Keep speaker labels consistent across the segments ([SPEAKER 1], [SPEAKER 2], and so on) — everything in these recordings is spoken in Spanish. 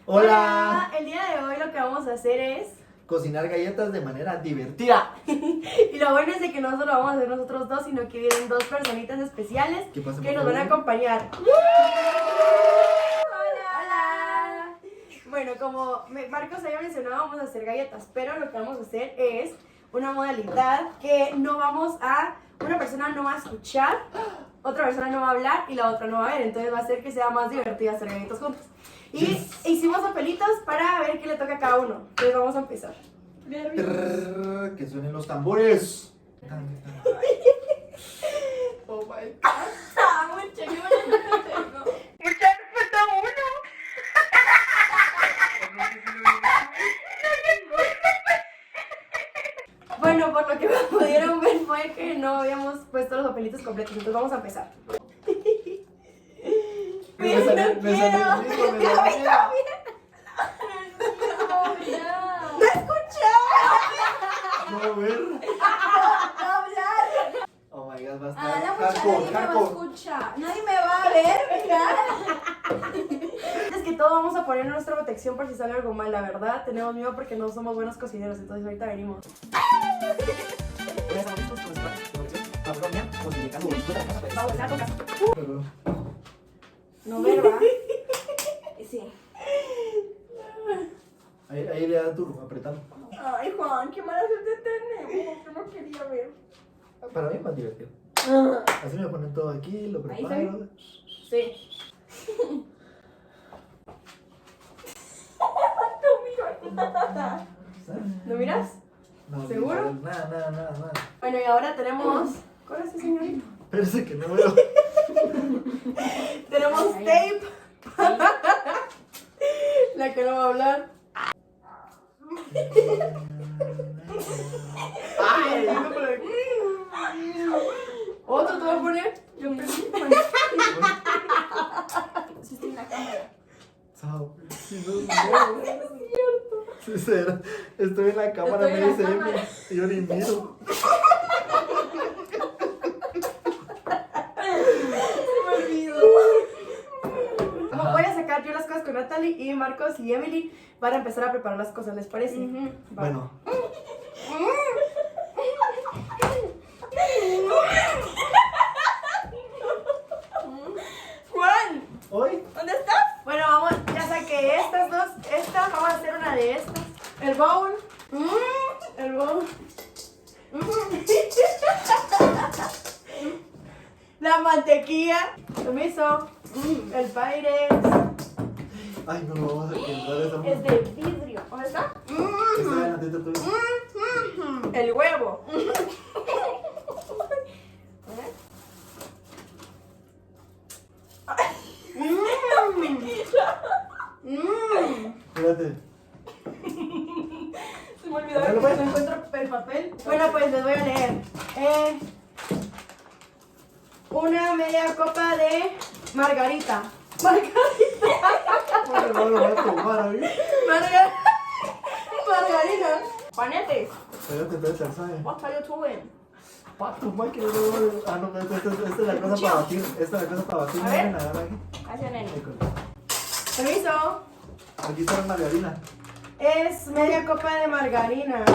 [SPEAKER 1] Hola.
[SPEAKER 2] El día de hoy lo que vamos a hacer es
[SPEAKER 1] Cocinar galletas de manera divertida.
[SPEAKER 2] y lo bueno es de que no solo vamos a hacer nosotros dos, sino que vienen dos personitas especiales
[SPEAKER 1] ¿Qué pasa,
[SPEAKER 2] que
[SPEAKER 1] por
[SPEAKER 2] nos van a
[SPEAKER 1] favor?
[SPEAKER 2] acompañar. Hola. Bueno, como Marcos había mencionado, vamos a hacer galletas, pero lo que vamos a hacer es una modalidad que una persona no va a escuchar, otra persona no va a hablar y la otra no va a ver, entonces va a hacer que sea más divertido hacer galletas juntos. Y hicimos papelitos para ver qué le toca a cada uno. Entonces vamos a empezar.
[SPEAKER 1] Trrr, que suenen los tambores.
[SPEAKER 2] Oh my god. Mucha, yo no tengo. Mucha, falta uno. Bueno, por lo que pudieron ver fue que no habíamos puesto los papelitos completos, entonces vamos a empezar.
[SPEAKER 1] Me salió el mismo, me salió.
[SPEAKER 2] ¡No escuché!
[SPEAKER 1] No, ver. Oh my god, va a estar
[SPEAKER 3] la
[SPEAKER 1] hardcore,
[SPEAKER 3] muchacha nadie me va a
[SPEAKER 1] hardcore.
[SPEAKER 3] escuchar. Nadie me va a ver, mira.
[SPEAKER 2] Es que todo vamos a poner nuestra protección por si sale algo mal, la verdad. Tenemos miedo porque no somos buenos cocineros, entonces ahorita venimos.
[SPEAKER 1] Ya estamos listos con nuestra colección. Patronia, posibilitando disfrutar casa.
[SPEAKER 2] Vamos a hacer con casa.
[SPEAKER 1] Perdón.
[SPEAKER 2] No verba.
[SPEAKER 3] Sí.
[SPEAKER 1] Ahí le da turbo, apretando.
[SPEAKER 3] Ay, Juan, qué mala suerte tenemos. Yo no quería ver.
[SPEAKER 1] Para mí es más divertido. Así me ponen todo aquí, lo
[SPEAKER 2] Ahí
[SPEAKER 1] preparo.
[SPEAKER 2] Sí. ¿Lo miras?
[SPEAKER 1] No,
[SPEAKER 2] ¿Seguro?
[SPEAKER 1] Nada.
[SPEAKER 2] Bueno, y ahora tenemos... ¿Cuál es ese señorito?
[SPEAKER 1] Parece que no veo.
[SPEAKER 2] Tenemos tape. La que no va a hablar. Ay, no, pero- ¿Otro te va a poner? Yo pensé.
[SPEAKER 3] Sí, estoy en la cámara.
[SPEAKER 1] Chao. Sí, no. Sí, será. Estoy en la cámara,
[SPEAKER 3] Estoy
[SPEAKER 1] me
[SPEAKER 3] en la
[SPEAKER 1] dice
[SPEAKER 3] cámara.
[SPEAKER 1] Emi, y yo ni miro.
[SPEAKER 3] Se me olvidó.
[SPEAKER 1] Ajá.
[SPEAKER 2] Voy a sacar yo las cosas con Natalie y Marcos y Emily para empezar a preparar las cosas, ¿les parece? Va.
[SPEAKER 1] Bueno,
[SPEAKER 2] Juan,
[SPEAKER 1] hoy
[SPEAKER 2] ¿dónde estás? Bueno, vamos, ya saqué estas dos, vamos a hacer una de estas. El bowl. El bowl. La mantequilla. Permiso. El Pyrex.
[SPEAKER 1] ay, no lo vamos a quemar esa
[SPEAKER 2] Es de vidrio. ¿Dónde está?
[SPEAKER 1] Está en la teta tuya.
[SPEAKER 2] El huevo.
[SPEAKER 1] Espérate.
[SPEAKER 2] Se me olvidó
[SPEAKER 1] Dale,
[SPEAKER 2] que
[SPEAKER 1] pues.
[SPEAKER 2] no encuentro el papel. Bueno, pues les voy a leer. Una media copa de margarita. Margarita.
[SPEAKER 1] ¿Cómo no lo vas a tomar ahí?
[SPEAKER 2] Margarina. Juanetes.
[SPEAKER 1] Espérate, ¿sabes?
[SPEAKER 2] What are you doing?
[SPEAKER 1] Pato, Mike, no. Ah, no, esta es la cosa para batir. Esta es la cosa para batir.
[SPEAKER 2] A ver.
[SPEAKER 1] Miren, agarra aquí.
[SPEAKER 2] Hacia nene.
[SPEAKER 1] Ahí con-
[SPEAKER 2] Permiso.
[SPEAKER 1] Aquí está la margarina.
[SPEAKER 2] Es media copa de margarina.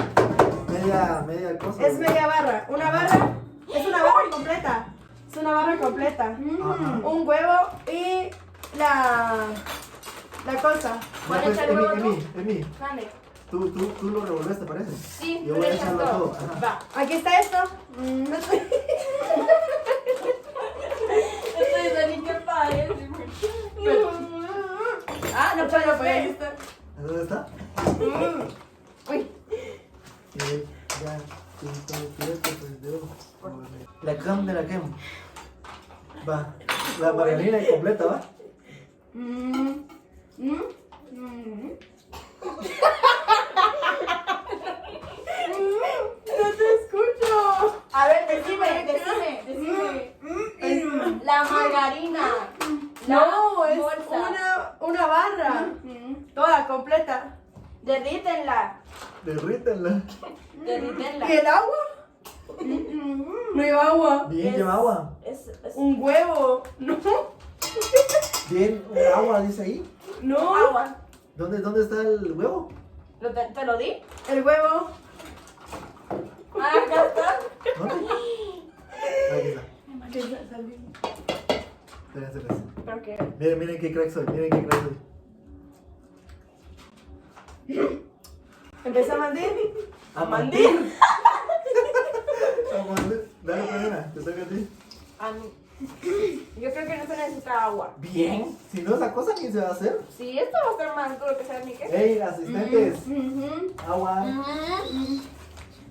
[SPEAKER 1] Media cosa.
[SPEAKER 2] Es media barra. Una barra. Es una barra completa. Es una barra completa.
[SPEAKER 1] Ajá.
[SPEAKER 2] Un huevo y la cosa.
[SPEAKER 1] Ya, pues, Emi,
[SPEAKER 2] Dale.
[SPEAKER 1] tú lo revolves, ¿te parece?
[SPEAKER 2] Sí,
[SPEAKER 1] Yo voy a
[SPEAKER 2] le echas
[SPEAKER 1] echarlo
[SPEAKER 2] todo.
[SPEAKER 1] todo. Ajá.
[SPEAKER 2] Va. Aquí está esto. No estoy...
[SPEAKER 3] Estoy de qué parece.
[SPEAKER 2] Ah, no puedo, pues ahí está.
[SPEAKER 1] ¿Dónde está?
[SPEAKER 2] Uy.
[SPEAKER 1] Ya, pues yo. La crème de la crème. Va. La margarina completa, ¿va?
[SPEAKER 2] No te escucho.
[SPEAKER 3] A ver, decime. La margarina.
[SPEAKER 2] No, es
[SPEAKER 3] bolsa.
[SPEAKER 2] una barra. Toda completa.
[SPEAKER 3] Derrítenla.
[SPEAKER 1] Derrítenla.
[SPEAKER 3] Derrítenla.
[SPEAKER 2] ¿Y el agua? No lleva agua.
[SPEAKER 1] Bien, lleva agua.
[SPEAKER 3] Es
[SPEAKER 2] Un huevo. No.
[SPEAKER 1] Bien, agua, dice ahí.
[SPEAKER 2] No.
[SPEAKER 3] agua.
[SPEAKER 1] ¿Dónde está el huevo?
[SPEAKER 3] ¿Te lo di?
[SPEAKER 2] El huevo.
[SPEAKER 3] Ah, acá está.
[SPEAKER 1] ¿Dónde? Aquí está.
[SPEAKER 2] ¿Qué salió?
[SPEAKER 1] Espérense.
[SPEAKER 3] ¿Pero qué?
[SPEAKER 1] Miren qué crack soy, miren qué crack soy.
[SPEAKER 2] Empieza a mandir.
[SPEAKER 1] A
[SPEAKER 3] Mandir.
[SPEAKER 1] A mandir. Dale, Karina, te toca a ti.
[SPEAKER 3] A mí. Yo creo que no se necesita agua.
[SPEAKER 1] Bien. Si no, esa cosa ni se va a hacer.
[SPEAKER 3] Sí, esto va a estar más duro que saber ni qué.
[SPEAKER 1] Ey, asistentes.
[SPEAKER 2] Ujú.
[SPEAKER 1] Agua.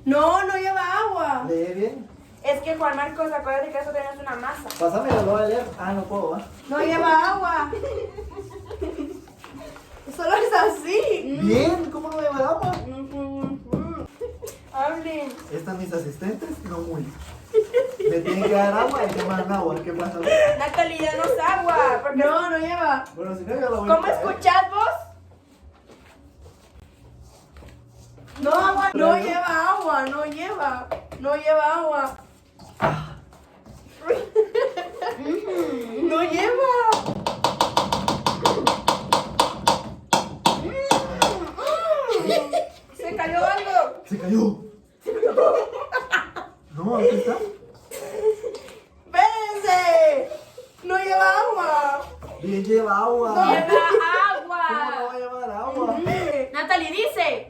[SPEAKER 2] No, no lleva agua.
[SPEAKER 1] Lee bien.
[SPEAKER 3] Es que Juan Marcos, acuérdate que eso tenés una masa.
[SPEAKER 1] Pásamela, lo voy a leer. Ah, no puedo, ¿va?
[SPEAKER 2] No lleva agua. Solo es así.
[SPEAKER 1] Bien, ¿cómo no lleva agua?
[SPEAKER 3] Hablen.
[SPEAKER 1] Estas mis asistentes, no muy. Le tienen que dar agua y toman agua. ¿Qué pasa?
[SPEAKER 3] Natalie, danos agua. Porque
[SPEAKER 2] No, no lleva.
[SPEAKER 1] Bueno, si no, yo la voy a
[SPEAKER 3] ¿Cómo
[SPEAKER 1] traer.
[SPEAKER 3] escuchás vos?
[SPEAKER 2] No, agua. No lleva agua. No lleva. No lleva agua. No lleva.
[SPEAKER 3] Se cayó algo.
[SPEAKER 1] Se cayó. No, aquí está.
[SPEAKER 2] Espérense. No lleva agua.
[SPEAKER 1] Bien, lleva agua.
[SPEAKER 3] Lleva
[SPEAKER 1] ¿Cómo no
[SPEAKER 3] agua.
[SPEAKER 1] va a llevar agua?
[SPEAKER 3] Natalie dice.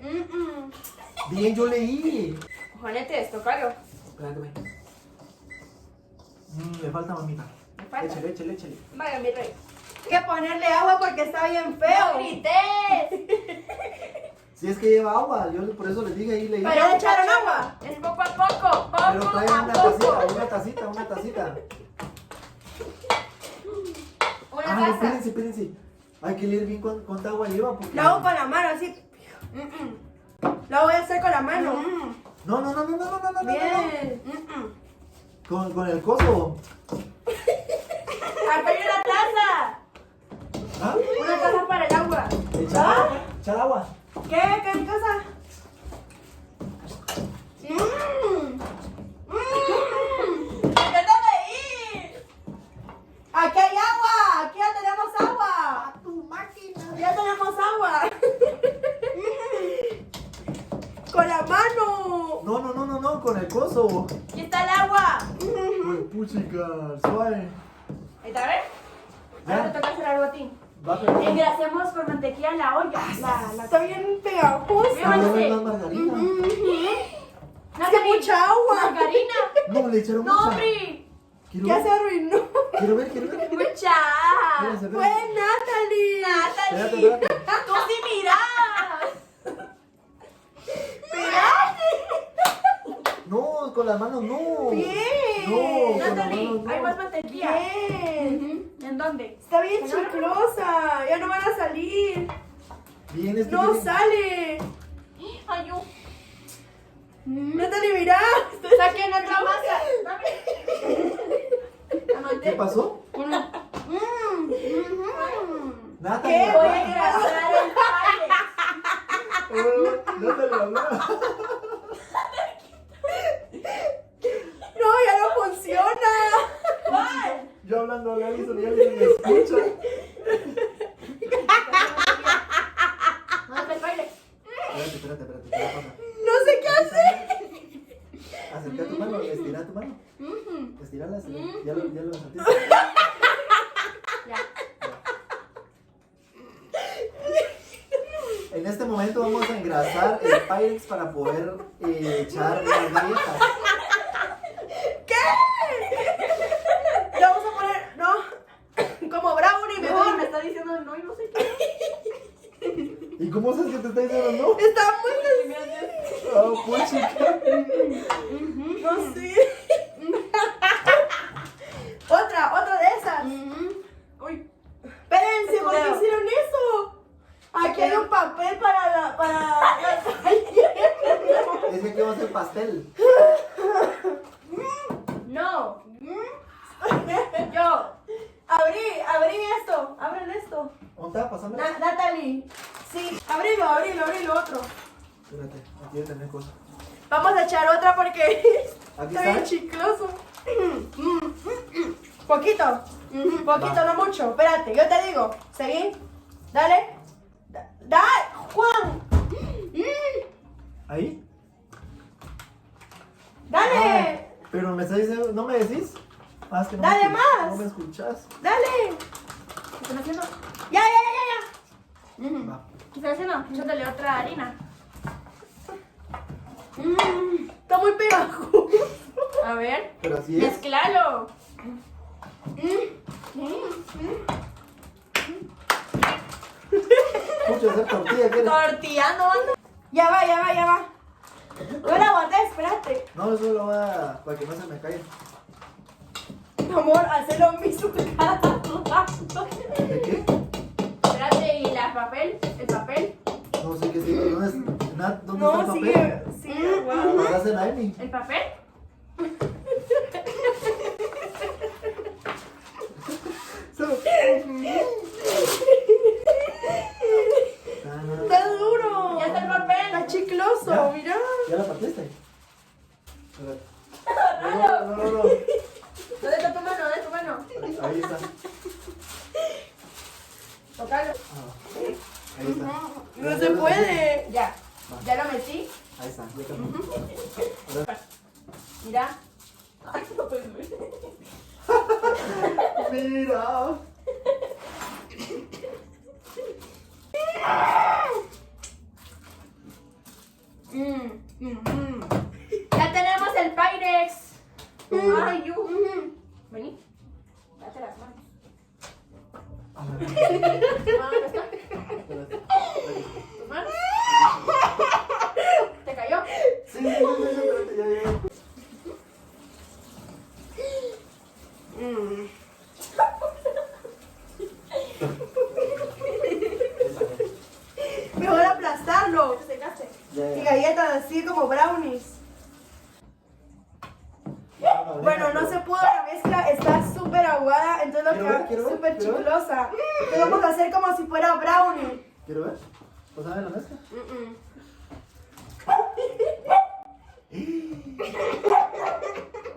[SPEAKER 1] Bien, yo leí.
[SPEAKER 3] Juanete, esto, claro.
[SPEAKER 1] Espérate, ve. Le falta, mamita.
[SPEAKER 3] Me falta.
[SPEAKER 1] Échale.
[SPEAKER 3] Vaya, mi rey.
[SPEAKER 2] Hay que ponerle agua porque está bien
[SPEAKER 3] ¡No
[SPEAKER 2] feo.
[SPEAKER 3] grites!
[SPEAKER 1] Si es que lleva agua, yo por eso les dije ahí leí.
[SPEAKER 2] Pero le echaron agua.
[SPEAKER 3] Es poco a poco,
[SPEAKER 1] Pero
[SPEAKER 3] poco
[SPEAKER 1] traigan
[SPEAKER 3] a
[SPEAKER 1] una
[SPEAKER 3] poco.
[SPEAKER 1] tacita.
[SPEAKER 3] Una
[SPEAKER 1] Ah, no,
[SPEAKER 3] taza.
[SPEAKER 1] espérense. Hay que leer bien cuánta agua lleva. Porque...
[SPEAKER 2] La hago con la mano así. La voy a hacer con la mano.
[SPEAKER 1] No.
[SPEAKER 2] Bien.
[SPEAKER 1] Con el coso.
[SPEAKER 3] Acá hay una taza.
[SPEAKER 1] ¿Ah?
[SPEAKER 3] Una taza para el agua.
[SPEAKER 1] Echar agua.
[SPEAKER 2] ¿Qué cosa?
[SPEAKER 3] ¡Déjame ir!
[SPEAKER 2] Aquí hay agua. Aquí ya tenemos agua.
[SPEAKER 1] Tu máquina.
[SPEAKER 2] Ya tenemos agua. Con la mano.
[SPEAKER 1] No, con el coso.
[SPEAKER 3] Aquí está el agua.
[SPEAKER 1] Uy, puchica, suave.
[SPEAKER 3] Ahí está, ¿ves?
[SPEAKER 1] Ya.
[SPEAKER 3] Ahora te toca hacer algo a ti.
[SPEAKER 1] Va a pegar.
[SPEAKER 3] Engrasemos con mantequilla en la olla.
[SPEAKER 2] Está bien pegajosa.
[SPEAKER 3] Mira,
[SPEAKER 1] Dale más margarina.
[SPEAKER 2] Hace mucha agua.
[SPEAKER 3] Margarina.
[SPEAKER 1] No, le echaron
[SPEAKER 3] No,
[SPEAKER 1] mucha.
[SPEAKER 3] hombre.
[SPEAKER 1] Quiero
[SPEAKER 2] Ya
[SPEAKER 1] ver.
[SPEAKER 2] se arruinó.
[SPEAKER 1] Quiero ver.
[SPEAKER 3] Mucha.
[SPEAKER 1] Espérense.
[SPEAKER 2] Fue Natalie.
[SPEAKER 3] Natalie.
[SPEAKER 1] Espérate.
[SPEAKER 3] Tú sí mirás.
[SPEAKER 1] No, con las manos no.
[SPEAKER 2] Bien.
[SPEAKER 1] No, con las
[SPEAKER 3] Natalie,
[SPEAKER 1] manos no.
[SPEAKER 3] hay más mantequilla.
[SPEAKER 2] Bien.
[SPEAKER 3] ¿En dónde?
[SPEAKER 2] Está bien chiclosa. Ya no van a salir.
[SPEAKER 1] Bien, es que
[SPEAKER 2] No
[SPEAKER 1] tiene-
[SPEAKER 2] sale.
[SPEAKER 3] Ay, yo.
[SPEAKER 2] Natalie, mira.
[SPEAKER 3] Saquen otra masa. Dame. La
[SPEAKER 1] ¿Qué
[SPEAKER 3] manteca.
[SPEAKER 1] pasó? Natalie.
[SPEAKER 2] ¿Qué?
[SPEAKER 3] Voy a engrasar el paile.
[SPEAKER 1] Natalie, habla.
[SPEAKER 2] No, ya no funciona.
[SPEAKER 3] ¿Cuál?
[SPEAKER 1] Yo hablando a Alison y alguien me escucha.
[SPEAKER 3] ¿Dónde está el paile?
[SPEAKER 1] Espérate. ¿Qué va a pasar?
[SPEAKER 2] No sé qué hacer.
[SPEAKER 1] Acerca tu mano, estira tu mano. Estirala, ya lo sentiste.
[SPEAKER 3] Ya.
[SPEAKER 1] En este momento vamos a engrasar el Pyrex para poder echar las galletas.
[SPEAKER 2] ¿Qué? Le vamos a poner, no, como brownie
[SPEAKER 3] Me
[SPEAKER 2] mejor.
[SPEAKER 3] está diciendo no y no sé qué.
[SPEAKER 1] ¿Y cómo sabes que te está diciendo
[SPEAKER 2] Está muy
[SPEAKER 1] no? Ah, pues chica.
[SPEAKER 2] no sé. Otra de esas.
[SPEAKER 3] Uy.
[SPEAKER 2] Espérense, ¿por qué hicieron eso? Aquí hay un papel para las
[SPEAKER 1] Es que aquí vamos a hacer pastel.
[SPEAKER 3] No. Yo.
[SPEAKER 2] Abrí esto. Abren esto.
[SPEAKER 1] ¿Dónde está? Pásame.
[SPEAKER 2] Natalie. Sí, abrilo otro.
[SPEAKER 1] Espérate, aquí debe tener cosas.
[SPEAKER 2] Vamos a echar otra porque
[SPEAKER 1] Aquí
[SPEAKER 2] está bien
[SPEAKER 1] está.
[SPEAKER 2] chicloso. Poquito, no mucho. Espérate, yo te digo. Seguí. Dale. ¡Dale, Juan!
[SPEAKER 1] ¿Ahí?
[SPEAKER 2] ¡Dale!
[SPEAKER 1] Ay, pero me estás diciendo, ¿no me decís? Ah, es que no
[SPEAKER 2] Dale
[SPEAKER 1] me
[SPEAKER 2] más.
[SPEAKER 1] No me escuchas.
[SPEAKER 2] ¡Dale! ¿Qué están haciendo? ¡Ya!
[SPEAKER 1] Va.
[SPEAKER 2] ¿Qué están haciendo? Échatele otra harina. Está muy pegajoso. A ver.
[SPEAKER 1] Pero así es.
[SPEAKER 2] Mezclalo.
[SPEAKER 1] Mucho hacer tortilla, ¿qué?
[SPEAKER 2] Tortillando, anda. Ya va. No la aguanté, espérate.
[SPEAKER 1] No, eso lo va para que no se me caiga.
[SPEAKER 2] Amor, hace lo mismo cada rato.
[SPEAKER 1] ¿De qué?
[SPEAKER 2] Espérate, ¿y el papel?
[SPEAKER 1] No sé qué sigue. ¿Dónde está el
[SPEAKER 2] No,
[SPEAKER 1] papel?
[SPEAKER 2] sigue.
[SPEAKER 1] ¿Lo pasaste en la Emi?
[SPEAKER 2] ¿El papel? Está duro. Ya está el papel. Está chicloso,
[SPEAKER 1] ¿Ya?
[SPEAKER 2] mira.
[SPEAKER 1] ¿Ya la partiste? No.
[SPEAKER 2] ¿Dónde está tu mano?
[SPEAKER 1] Ahí está.
[SPEAKER 2] Tocalo.
[SPEAKER 1] Ahí está.
[SPEAKER 2] No se puede. Ya lo metí.
[SPEAKER 1] Ahí está. Ya cambió.
[SPEAKER 2] Mira. Ay, no puedes ver.
[SPEAKER 1] Mira.
[SPEAKER 2] Ya tenemos el Pyrex. Ay, yo. Vení. Date las manos. ¿Tus manos? ¿Te cayó?
[SPEAKER 1] Sí, espérate, ya.
[SPEAKER 2] Mejor aplastarlo.
[SPEAKER 1] Ya.
[SPEAKER 2] Y galletas así como brownies. Bueno, no se pudo la mezcla, está súper aguada, entonces lo que va
[SPEAKER 1] Quiero ver,
[SPEAKER 2] súper
[SPEAKER 1] quiero ver.
[SPEAKER 2] chiclosa. Entonces vamos a hacer como si fuera brownie.
[SPEAKER 1] ¿Quiero ver? ¿Pásame la mezcla?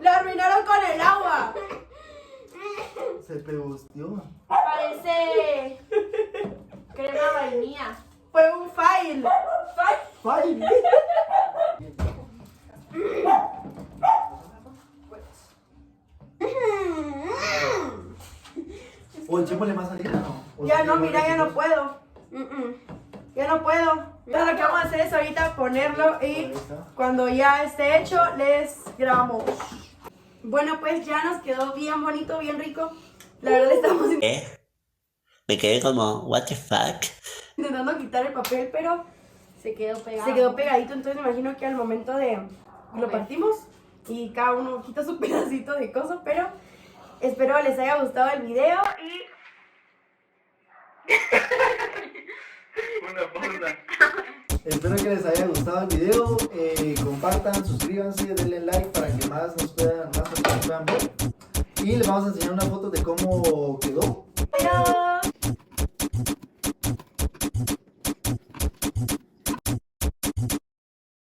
[SPEAKER 2] Lo arruinaron con el agua.
[SPEAKER 1] Se pegustió.
[SPEAKER 2] Parece crema vainilla. Fue un fail.
[SPEAKER 1] ¡Ay! O echémosle más harina, ¿no? O
[SPEAKER 2] Ya
[SPEAKER 1] sea,
[SPEAKER 2] no,
[SPEAKER 1] igual
[SPEAKER 2] mira,
[SPEAKER 1] que
[SPEAKER 2] ya no
[SPEAKER 1] tú.
[SPEAKER 2] puedo. Ya no puedo. Entonces lo que vamos a hacer es ahorita ponerlo y
[SPEAKER 1] Ahí está.
[SPEAKER 2] cuando ya esté hecho les grabamos. Bueno, pues ya nos quedó bien bonito, bien rico. La verdad estamos
[SPEAKER 4] Me quedé como, what the fuck?
[SPEAKER 2] intentando quitar el papel, pero
[SPEAKER 3] Se quedó pegado.
[SPEAKER 2] se quedó pegadito. Entonces me imagino que al momento de lo partimos y cada uno quita su pedacito de cosa, pero espero les haya gustado el video y
[SPEAKER 1] Espero que les haya gustado el video. Compartan, suscríbanse, denle like para que más personas puedan ver. Y les vamos a enseñar una foto de cómo quedó.
[SPEAKER 2] adiós.